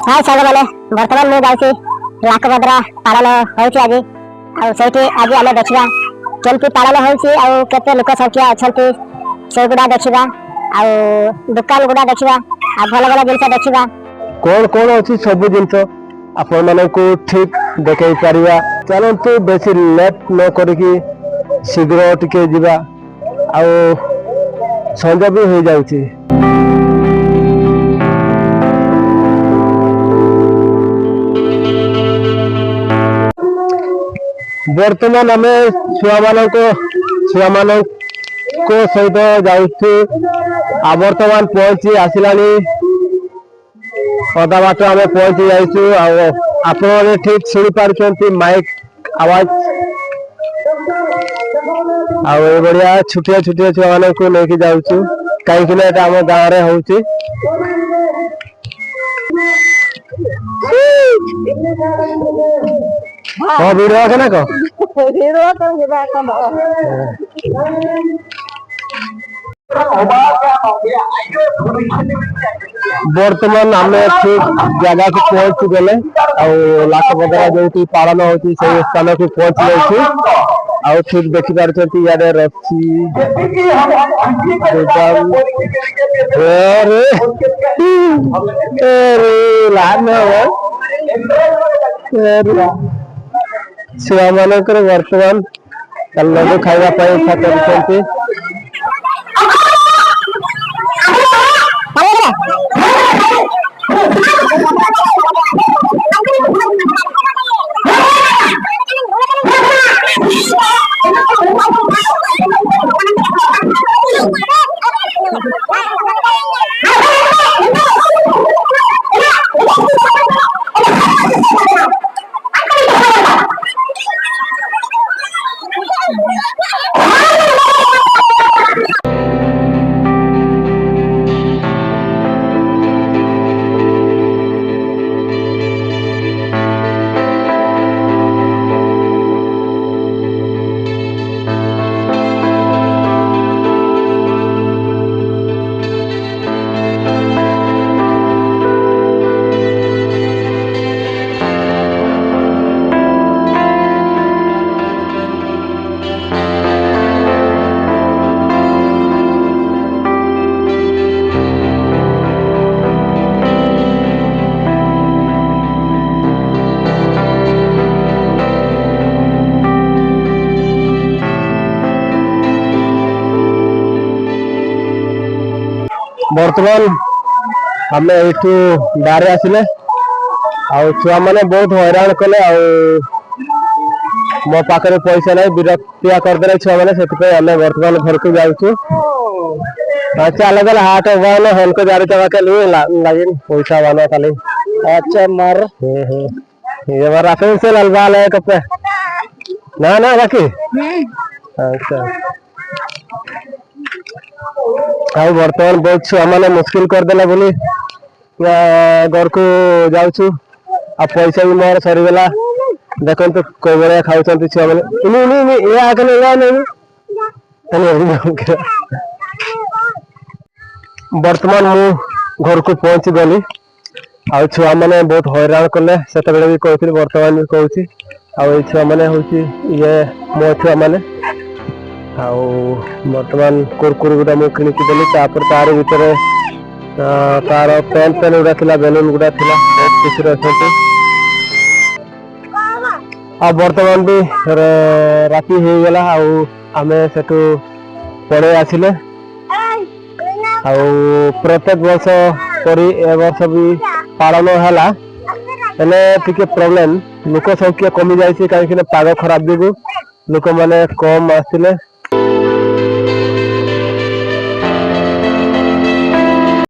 हाय साग मैंने बर्तमान मुझे जाऊँगी लाखभद्रा पालन होती आज आउठी आज आम देखा केमती पालन होते लोक संख्या अच्छा से गुड़ा देखा दुकान गुड़ा देखा भल भल जिन देखा कौन कौन अच्छी सब जिनस आपण मानू ठीक देखई पारिबा चलतु बेसी लेट न करिकी शीघ्र टिके जिबा आ संज भी हो जाउची। बर्तमान आम छुआ मान सहित जाऊँ आ बर्तमान पहुंची आसला अधा बाट आम पहुंची जाइछु आप ठीक शुणी पार्टी माइक आवाज बढ़िया छुटिया छुटिया छुआ मान को लेकिन जाऊँ कहीं आम गाँव में हूँ हाँ वीडियो आके ना को बर्तमान आम ठीक जगह को पहुंची गले लाखभद्रा जो पालन होती स्थान को पहुंची जाइए ठीक देखी पार्टी इे रची छुआ मानकर बर्तमान लड्डू खावाई इच्छा कर बर्तमान आम यू बाहर आसिले छुआ मैंने बहुत हैरान कले मो पाखे पैसा ना विरक्तिया करदे छुआ मैंने से आम बर्तमान घर को जाऊँ चल गल हाट बान हल्को जारी चका लगे पैसा बाना खाली अच्छा मार ये बार राशन से ललवा ले कपे ना ना बाकी अच्छा बर्तमान बहुत छुआ मैंने मुस्किल करदेला बोली घर को जाऊँ आ पैसा भी मोर सरीगला देखो तो कोई भाया खाऊ छुआ मैंने बर्तमान मु घर को पहुंची गली आ छुआ मैंने बहुत हैरान कले से भी कहती बर्तमान भी कहूँ छुआ मैंने हूँ ये मो छुआ मैंने बर्तमान कुरकुरी गुड़ा मुझे किणिकी देली तार भीतर तार पेन पेन गुड़ा था बेलून गुड़ा था बहुत खुशी अच्छा बर्तमान भी राति हो गला आम से पड़े आसिले प्रत्येक वर्ष परी ए वर्ष भी पालन है टे प्रॉब्लम लोक संख्या कमी जाए कहीं पाग खराब जो लोक मैंने कम आसते